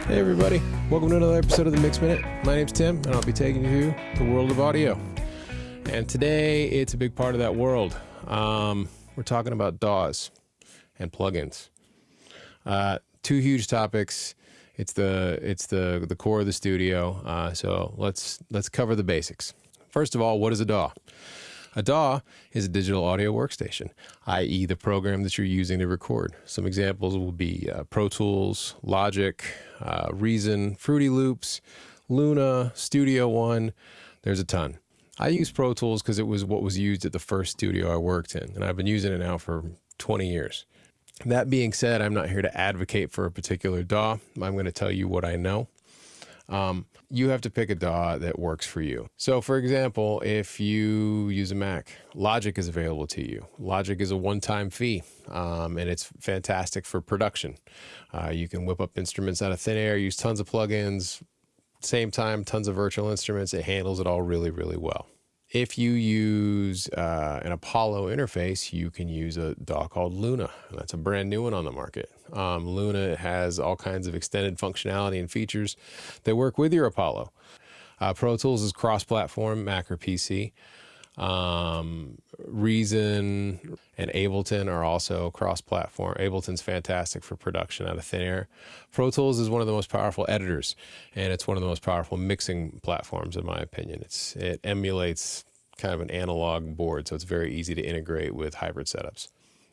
Hey everybody, welcome to another episode of the Mix Minute. My name's Tim, and I'll be taking you to the world of audio. And today, it's a big part of that world. We're talking about DAWs and plugins. Two huge topics. It's the core of the studio. So let's cover the basics. First of all, what is a DAW? A DAW is a digital audio workstation, i.e. the program that you're using to record. Some examples will be Pro Tools, Logic, Reason, Fruity Loops, Luna, Studio One. There's a ton. I use Pro Tools because it was what was used at the first studio I worked in, and I've been using it now for 20 years. That being said, I'm not here to advocate for a particular DAW. I'm going to tell you what I know. You have to pick a DAW that works for you. So for example, if you use a Mac, Logic is available to you. Logic is a one-time fee, and it's fantastic for production. You can whip up instruments out of thin air, use tons of plugins, same time, tons of virtual instruments. It handles it all really, really well. If you use an Apollo interface, you can use a DAW called Luna. That's a brand new one on the market. Luna has all kinds of extended functionality and features that work with your Apollo. Pro Tools is cross-platform, Mac or PC. Reason and Ableton are also cross-platform. Ableton's fantastic for production out of thin air. Pro Tools is one of the most powerful editors, and it's one of the most powerful mixing platforms, in my opinion. It emulates kind of an analog board, so it's very easy to integrate with hybrid setups.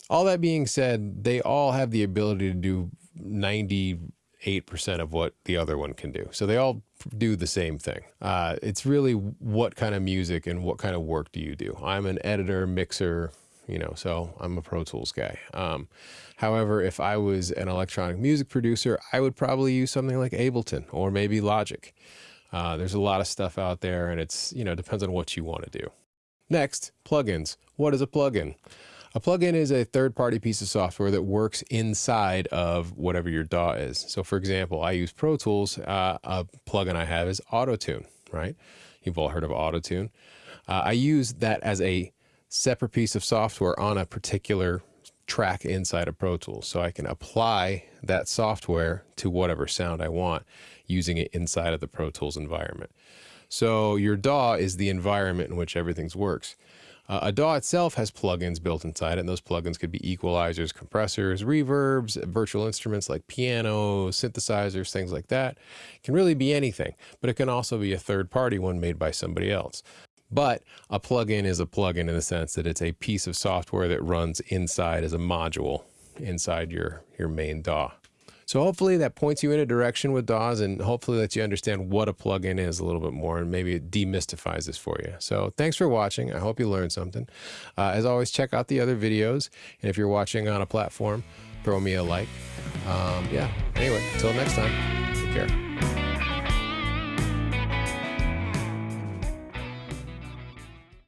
All that being said, they all have the ability to do 98% of what the other one can do. So they all do the same thing. It's really what kind of music and what kind of work do you do? I'm an editor, mixer, so I'm a Pro Tools guy. However, if I was an electronic music producer, I would probably use something like Ableton or maybe Logic. There's a lot of stuff out there, and it's, depends on what you want to do. Next, plugins. What is a plugin? A plugin is a third-party piece of software that works inside of whatever your DAW is. So for example, I use Pro Tools. A plugin I have is Auto-Tune, right? You've all heard of Auto-Tune. I use that as a separate piece of software on a particular track inside of Pro Tools. So I can apply that software to whatever sound I want using it inside of the Pro Tools environment. So your DAW is the environment in which everything works. A DAW itself has plugins built inside it, and those plugins could be equalizers, compressors, reverbs, virtual instruments like piano, synthesizers, things like that. It can really be anything, but it can also be a third-party one made by somebody else. But a plugin is a plugin in the sense that it's a piece of software that runs inside as a module inside your main DAW. So hopefully that points you in a direction with DAWs, and hopefully lets you understand what a plugin is a little bit more, and maybe it demystifies this for you. So thanks for watching. I hope you learned something. As always, check out the other videos. And if you're watching on a platform, throw me a like. Anyway, until next time, take care.